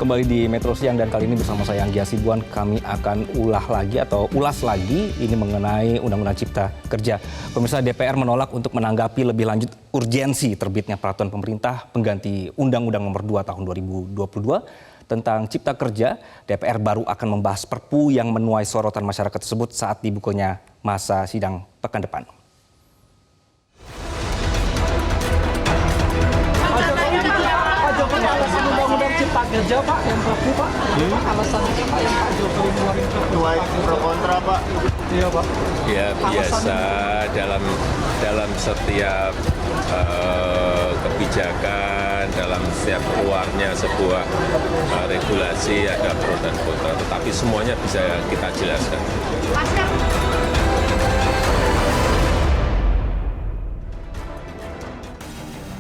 Kembali di Metro Siang dan kali ini bersama saya Anggi Hasibuan kami akan ulas lagi ini mengenai Undang-Undang Cipta Kerja. Pemirsa, DPR menolak untuk menanggapi lebih lanjut urgensi terbitnya peraturan pemerintah pengganti Undang-Undang Nomor 2 Tahun 2022 tentang Cipta Kerja. DPR baru akan membahas Perpu yang menuai sorotan masyarakat tersebut saat dibukanya masa sidang pekan depan. Alasan Undang-Undang Cipta Kerja, Pak, yang Perpu, Pak. Alasannya, Pak, yang Pak Jokowi ngeluarin Perpu. Pro kontra, Pak. Iya, Pak. Ya, biasa dalam setiap kebijakan, dalam setiap keluarnya sebuah regulasi ada pro dan kontra, tetapi semuanya bisa kita jelaskan.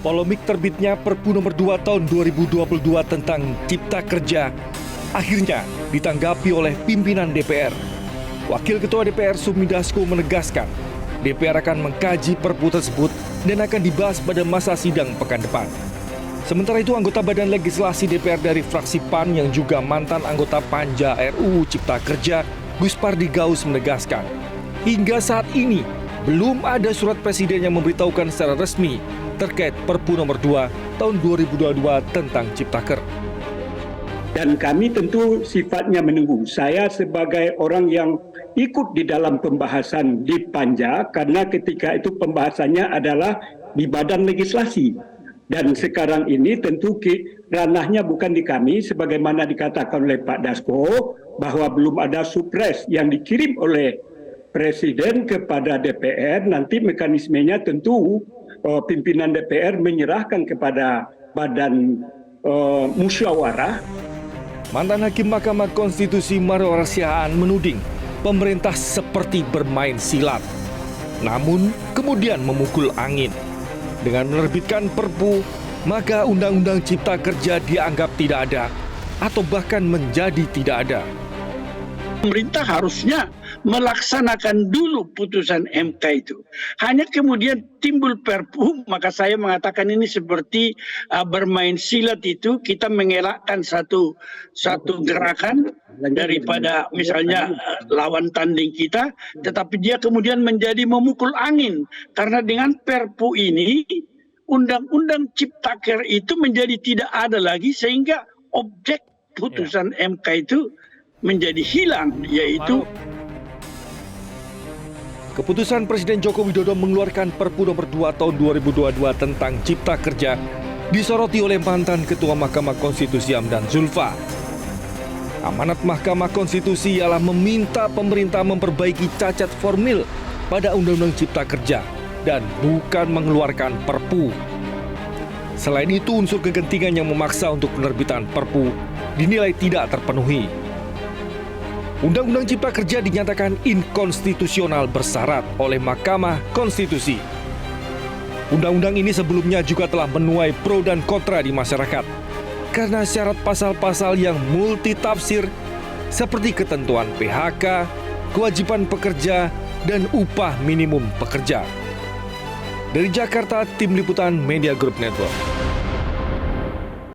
Polemik terbitnya Perpu Nomor 2 Tahun 2022 tentang Cipta Kerja akhirnya ditanggapi oleh pimpinan DPR. Wakil Ketua DPR Sumi Dasko menegaskan, DPR akan mengkaji Perpu tersebut dan akan dibahas pada masa sidang pekan depan. Sementara itu, anggota Badan Legislasi DPR dari fraksi PAN yang juga mantan anggota Panja RUU Cipta Kerja, Gus Pardi Gaus menegaskan, hingga saat ini belum ada surat presiden yang memberitahukan secara resmi terkait Perpu Nomor 2 Tahun 2022 tentang Ciptaker. Dan kami tentu sifatnya menunggu. Saya sebagai orang yang ikut di dalam pembahasan di Panja, karena ketika itu pembahasannya adalah di Badan Legislasi. Dan sekarang ini tentu ranahnya bukan di kami, sebagaimana dikatakan oleh Pak Dasko, bahwa belum ada supres yang dikirim oleh Presiden kepada DPR. Nanti mekanismenya tentu pimpinan DPR menyerahkan kepada Badan Musyawarah. Mantan Hakim Mahkamah Konstitusi Mario Rasihaan menuding pemerintah seperti bermain silat, namun kemudian memukul angin. Dengan menerbitkan Perpu, maka Undang-Undang Cipta Kerja dianggap tidak ada atau bahkan menjadi tidak ada. Pemerintah harusnya melaksanakan dulu putusan MK itu. Hanya kemudian timbul Perpu, maka saya mengatakan ini seperti bermain silat itu, kita mengelakkan satu gerakan daripada misalnya lawan tanding kita, tetapi dia kemudian menjadi memukul angin. Karena dengan Perpu ini, Undang-Undang Ciptaker itu menjadi tidak ada lagi, sehingga objek putusan MK itu menjadi hilang, yaitu keputusan Presiden Joko Widodo mengeluarkan Perpu Nomor 2 Tahun 2022 tentang Cipta Kerja disoroti oleh mantan Ketua Mahkamah Konstitusi Hamdan Zulfa. Amanat Mahkamah Konstitusi ialah meminta pemerintah memperbaiki cacat formil pada Undang-Undang Cipta Kerja dan bukan mengeluarkan Perpu. Selain itu, unsur kegentingan yang memaksa untuk penerbitan Perpu dinilai tidak terpenuhi. Undang-Undang Cipta Kerja dinyatakan inkonstitusional bersyarat oleh Mahkamah Konstitusi. Undang-undang ini sebelumnya juga telah menuai pro dan kontra di masyarakat karena syarat pasal-pasal yang multitafsir seperti ketentuan PHK, kewajiban pekerja, dan upah minimum pekerja. Dari Jakarta, Tim Liputan Media Group Network.